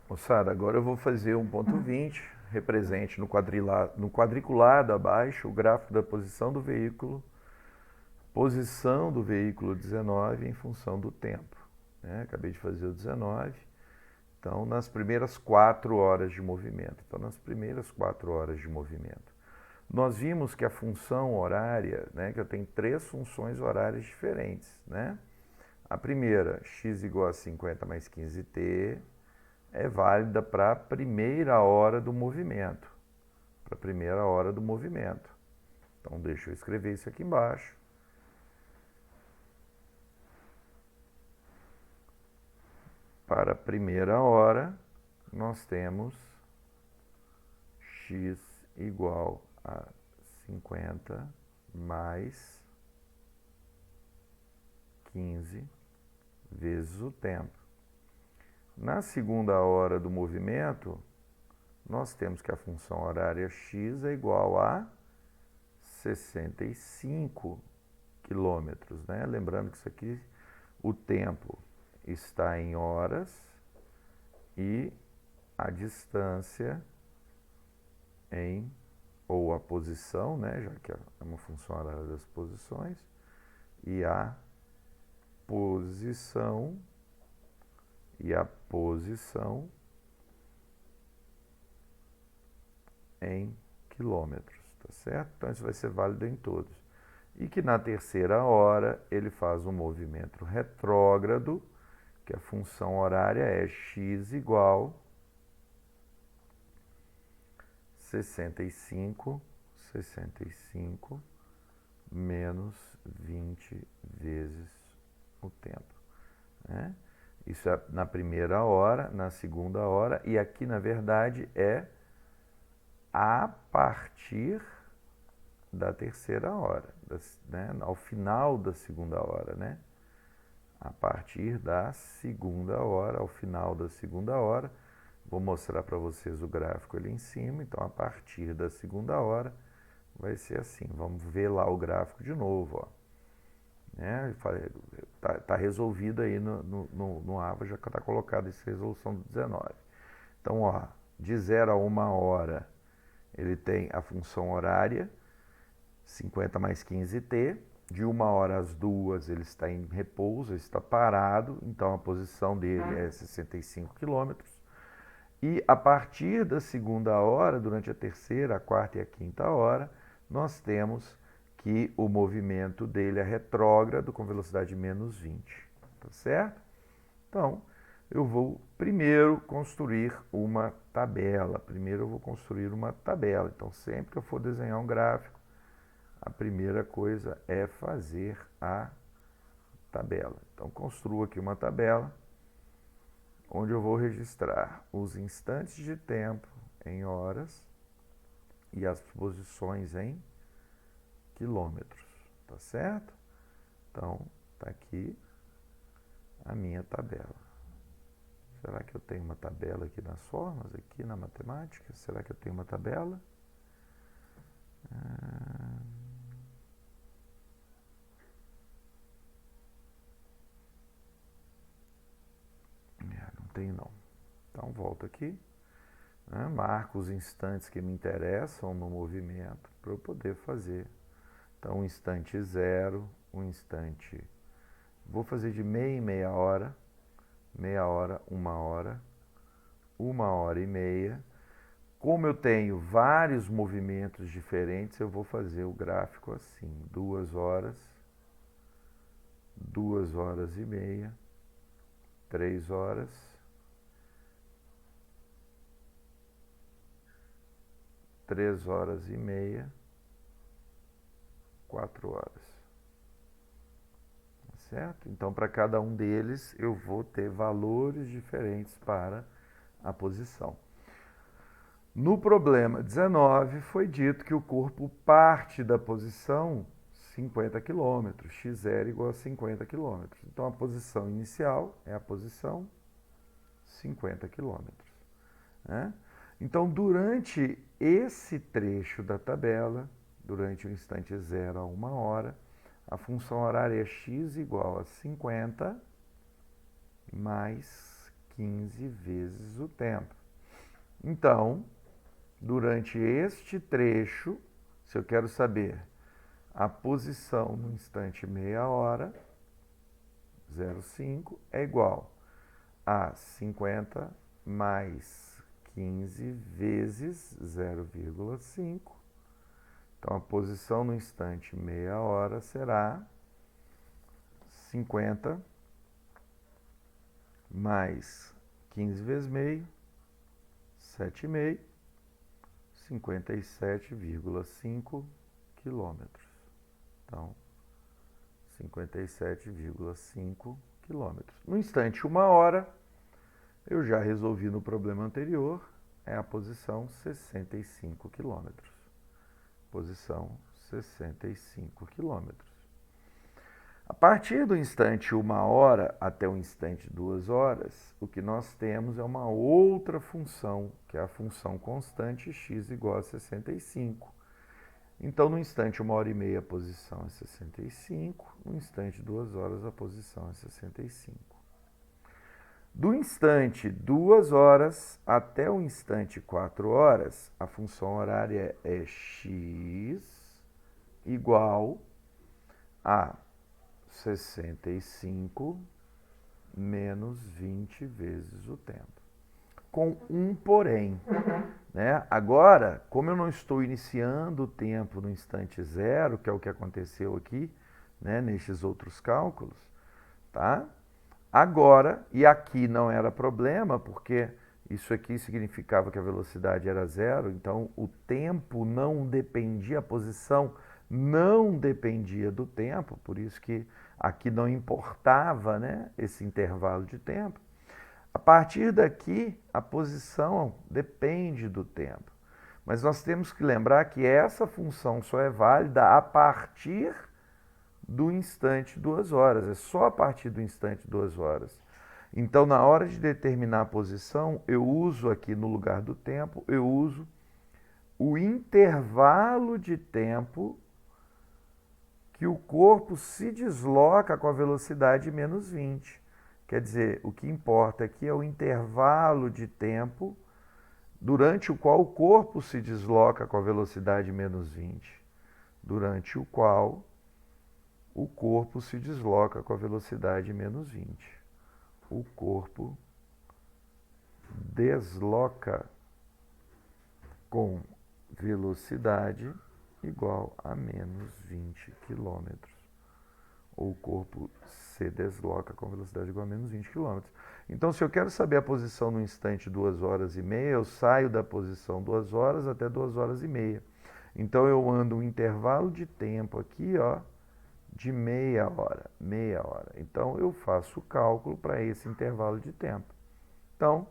Moçada, agora eu vou fazer 1.20, represente no quadriculado abaixo o gráfico da posição do veículo 19 em função do tempo. Né? Acabei de fazer o 19, então nas primeiras 4 horas de movimento. Nós vimos que a função horária, né, que eu tenho 3 funções horárias diferentes. Né? A primeira, x igual a 50 mais 15t, é válida para a primeira hora do movimento. Então, deixa eu escrever isso aqui embaixo. Para a primeira hora, nós temos x igual a 50 mais 15 vezes o tempo. Na segunda hora do movimento, nós temos que a função horária x é igual a 65 quilômetros, né? Lembrando que isso aqui, o tempo está em horas e a distância ou a posição, né? Já que é uma função horária das posições, e a posição em quilômetros, tá certo? Então isso vai ser válido em todos. E que na terceira hora ele faz um movimento retrógrado, que a função horária é x igual 65 menos 20 vezes o tempo. Né? Isso é na primeira hora, na segunda hora, e aqui na verdade é a partir da terceira hora, né? Ao final da segunda hora, né? A partir da segunda hora, ao final da segunda hora, vou mostrar para vocês o gráfico ali em cima, então a partir da segunda hora vai ser assim, vamos ver lá o gráfico de novo, ó. Né? Tá resolvido aí no AVA, já está colocado essa resolução do 19. Então, ó, de 0 a 1 hora, ele tem a função horária, 50 mais 15t. De 1 hora às 2, ele está em repouso, ele está parado, então a posição dele é 65 quilômetros. E a partir da segunda hora, durante a terceira, a quarta e a quinta hora, nós temos que o movimento dele é retrógrado com velocidade menos 20, tá certo? Então, eu vou primeiro construir uma tabela. Então, sempre que eu for desenhar um gráfico, a primeira coisa é fazer a tabela. Então, construo aqui uma tabela onde eu vou registrar os instantes de tempo em horas e as posições em quilômetros, tá certo? Então, tá aqui a minha tabela. Será que eu tenho uma tabela aqui nas formas, aqui na matemática? Será que eu tenho uma tabela? Não tenho não. Então, volto aqui. Né? Marco os instantes que me interessam no movimento para eu poder fazer. Então, um instante 0, um instante... Vou fazer de meia em meia hora, 1 hora, 1 hora e meia. Como eu tenho vários movimentos diferentes, eu vou fazer o gráfico assim: 2 horas, 2 horas e meia, 3 horas, 3 horas e meia, 4 horas. Certo? Então, para cada um deles, eu vou ter valores diferentes para a posição. No problema 19, foi dito que o corpo parte da posição 50 km, x0 igual a 50 km. Então, a posição inicial é a posição 50 km. Né? Então, durante esse trecho da tabela, durante o instante 0 a 1 hora, a função horária é x igual a 50 mais 15 vezes o tempo. Então, durante este trecho, se eu quero saber a posição no instante meia hora, 0,5 é igual a 50 mais 15 vezes 0,5. Então, a posição no instante meia hora será 50 mais 15 vezes meio, 7,5, 57,5 quilômetros. Então, 57,5 quilômetros. No instante uma hora, eu já resolvi no problema anterior, é a posição 65 quilômetros. Posição 65 quilômetros. A partir do instante 1 hora até o instante 2 horas, o que nós temos é uma outra função, que é a função constante x igual a 65. Então, no instante 1 hora e meia, a posição é 65, no instante 2 horas, a posição é 65. Do instante 2 horas até o instante 4 horas, a função horária é x igual a 65 menos 20 vezes o tempo. Com um porém, né? Agora, como eu não estou iniciando o tempo no instante zero, que é o que aconteceu aqui, né, nestes outros cálculos, tá? Agora, e aqui não era problema, porque isso aqui significava que a velocidade era zero, então o tempo não dependia, a posição não dependia do tempo, por isso que aqui não importava, né, esse intervalo de tempo. A partir daqui, a posição depende do tempo. Mas nós temos que lembrar que essa função só é válida a partir do instante 2 horas. É só a partir do instante 2 horas. Então, na hora de determinar a posição, eu uso aqui no lugar do tempo, eu uso o intervalo de tempo que o corpo se desloca com a velocidade menos 20. Quer dizer, o que importa aqui é o intervalo de tempo durante o qual o corpo se desloca com a velocidade menos 20. Durante o qual o corpo se desloca com a velocidade menos 20. O corpo desloca com velocidade igual a menos 20 km. Ou o corpo se desloca com velocidade igual a menos 20 km. Então, se eu quero saber a posição no instante 2 horas e meia, eu saio da posição 2 horas até 2 horas e meia. Então, eu ando um intervalo de tempo aqui, ó, de meia hora. Então, eu faço o cálculo para esse intervalo de tempo. Então,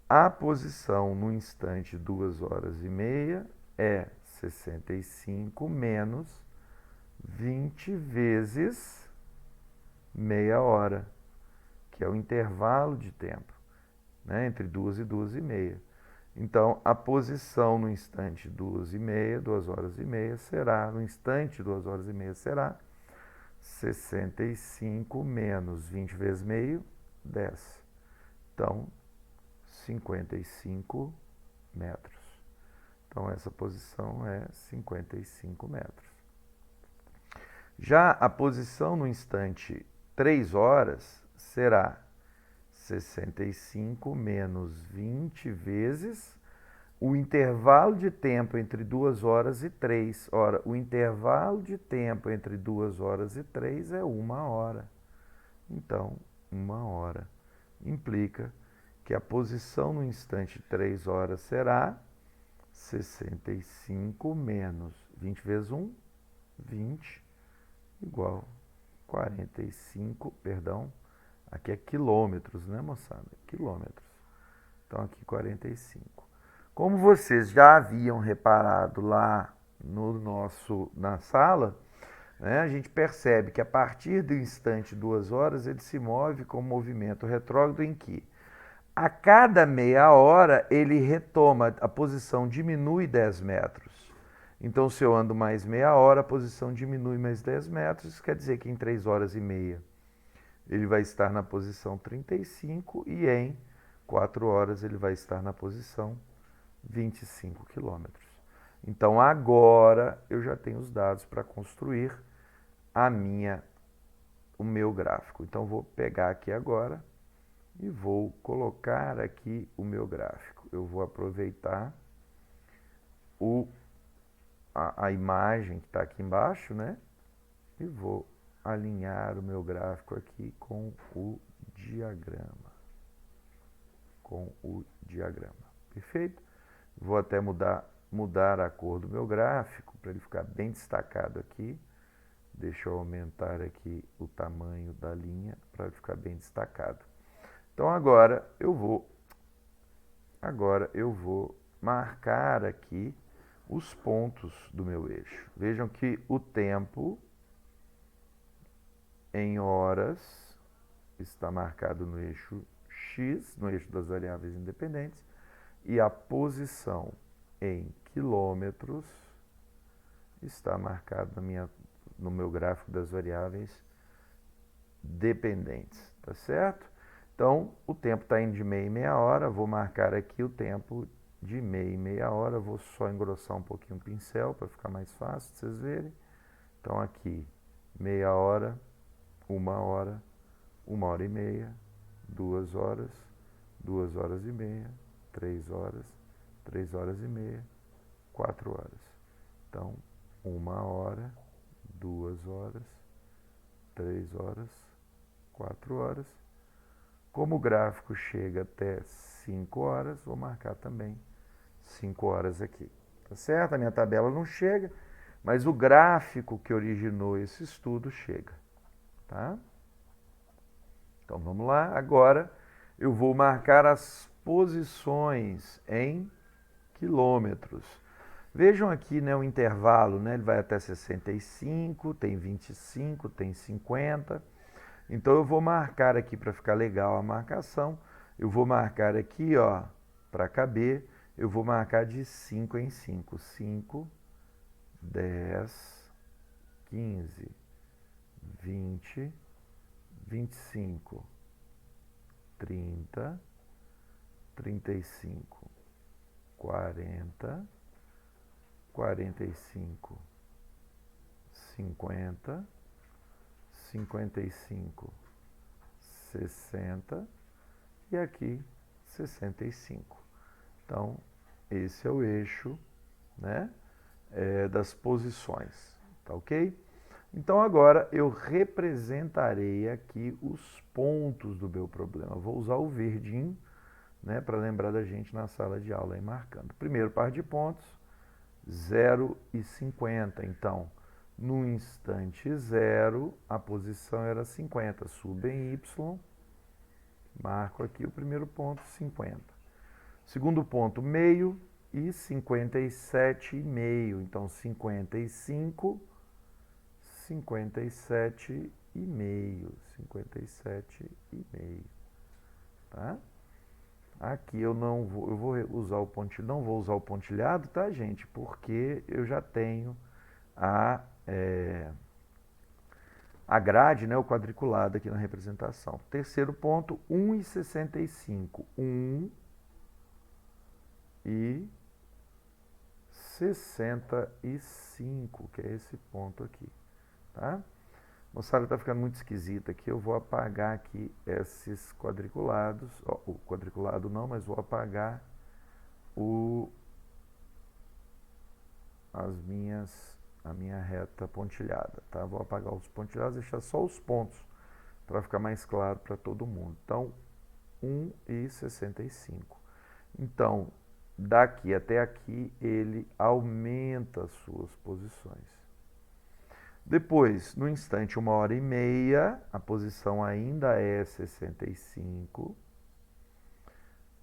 a posição no instante 2 horas e meia é 65 menos 20 vezes meia hora, que é o intervalo de tempo, né, entre 2 e 2 e meia. Então, a posição no instante 2 e meia, 2 horas e meia, será, no instante 2 horas e meia, será 65 menos 20 vezes meio, 10. Então, 55 metros. Então, essa posição é 55 metros. Já a posição no instante 3 horas será 65 menos 20 vezes o intervalo de tempo entre 2 horas e 3. Ora, o intervalo de tempo entre 2 horas e 3 é 1 hora. Então, 1 hora implica que a posição no instante 3 horas será 65 menos 20 vezes 1, 20, igual 45, perdão, aqui é quilômetros, né, moçada? Quilômetros. Então, aqui 45. Como vocês já haviam reparado lá na sala, né, a gente percebe que a partir do instante 2 horas, ele se move com movimento retrógrado em que a cada meia hora ele retoma, a posição diminui 10 metros. Então, se eu ando mais meia hora, a posição diminui mais 10 metros, isso quer dizer que em 3 horas e meia ele vai estar na posição 35 e em 4 horas ele vai estar na posição 25 quilômetros. Então agora eu já tenho os dados para construir o meu gráfico. Então vou pegar aqui agora e vou colocar aqui o meu gráfico. Eu vou aproveitar a imagem que está aqui embaixo, né? E vou alinhar o meu gráfico aqui com o diagrama. Perfeito? Vou até mudar a cor do meu gráfico para ele ficar bem destacado aqui. Deixa eu aumentar aqui o tamanho da linha para ele ficar bem destacado. Então agora eu vou marcar aqui os pontos do meu eixo. Vejam que o tempo em horas está marcado no eixo X, no eixo das variáveis independentes, e a posição em quilômetros está marcado no meu gráfico das variáveis dependentes, tá certo? Então, o tempo está indo de meia em meia hora, vou marcar aqui o tempo de meia em meia hora, vou só engrossar um pouquinho o pincel para ficar mais fácil de vocês verem. Então, aqui, meia hora, 1 hora, 1 hora e meia, 2 horas, 2 horas e meia, 3 horas, 3 horas e meia, 4 horas. Então, 1 hora, 2 horas, 3 horas, 4 horas. Como o gráfico chega até 5 horas, vou marcar também 5 horas aqui. Tá certo? A minha tabela não chega, mas o gráfico que originou esse estudo chega. Tá? Então vamos lá. Agora eu vou marcar as posições em quilômetros. Vejam aqui, né, o intervalo, né, ele vai até 65, tem 25, tem 50. Então eu vou marcar aqui para ficar legal a marcação. Eu vou marcar aqui, ó, para caber, eu vou marcar de 5 em 5. 5, 10, 15, 20, 25, 30, 35, 40, 45, 50, 55, 60 e aqui 65. Então, esse é o eixo, né, das posições, tá ok? Então agora eu representarei aqui os pontos do meu problema. Vou usar o verdinho, né, para lembrar da gente na sala de aula aí marcando. Primeiro par de pontos, 0 e 50. Então, no instante 0, a posição era 50. Subo em Y, marco aqui o primeiro ponto, 50. Segundo ponto, meio e 57,5. Então, 55, 57,5. 57,5. Tá? Aqui eu vou usar o pontilhado, não vou usar o pontilhado, tá, gente? Porque eu já tenho a grade, né, o quadriculado aqui na representação. Terceiro ponto, 1,65. 1,65, que é esse ponto aqui, tá? Moçada, tá ficando muito esquisita aqui, eu vou apagar aqui esses quadriculados, ó, o quadriculado não, mas vou apagar a minha reta pontilhada, tá? Vou apagar os pontilhados, deixar só os pontos, para ficar mais claro para todo mundo. Então, 1,65. Então, daqui até aqui, ele aumenta as suas posições. Depois, no instante 1 hora e meia, a posição ainda é 65.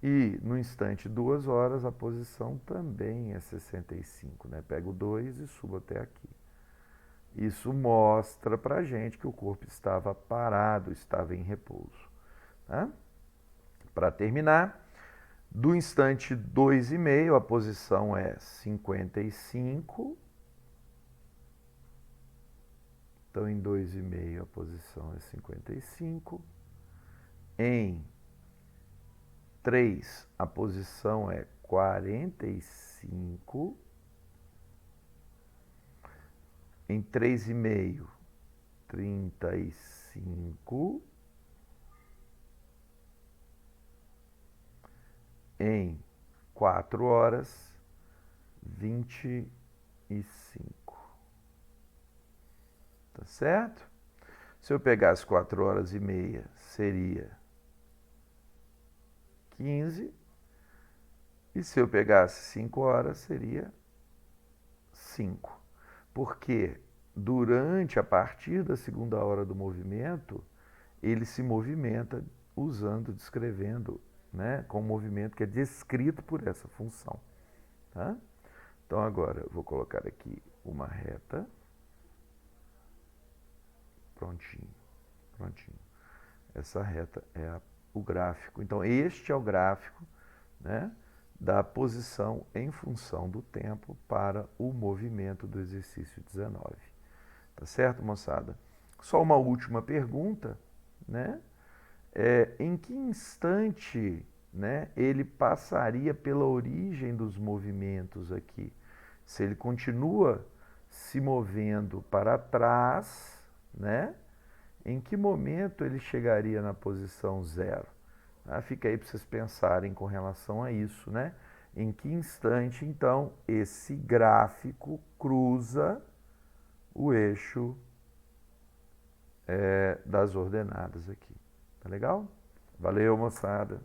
E no instante 2 horas, a posição também é 65. Né? Pego 2 e subo até aqui. Isso mostra pra gente que o corpo estava parado, estava em repouso. Tá? Para terminar, do instante 2,5, a posição é 55. Então, em 2,5 a posição é 55. Em 3 a posição é 45. Em 3,5, 35. Em 4 horas, 25. Tá certo? Se eu pegasse 4 horas e meia, seria 15. E se eu pegasse 5 horas, seria 5. Porque a partir da segunda hora do movimento, ele se movimenta descrevendo, né, com um movimento que é descrito por essa função. Tá? Então agora eu vou colocar aqui uma reta. Prontinho, prontinho. Essa reta é o gráfico. Então este é o gráfico, né, da posição em função do tempo para o movimento do exercício 19. Tá certo, moçada? Só uma última pergunta, né? Em que instante, né, ele passaria pela origem dos movimentos aqui? Se ele continua se movendo para trás, né? Em que momento ele chegaria na posição 0? Fica aí para vocês pensarem com relação a isso, né? Em que instante, então, esse gráfico cruza o eixo das ordenadas aqui. Tá legal? Valeu, moçada!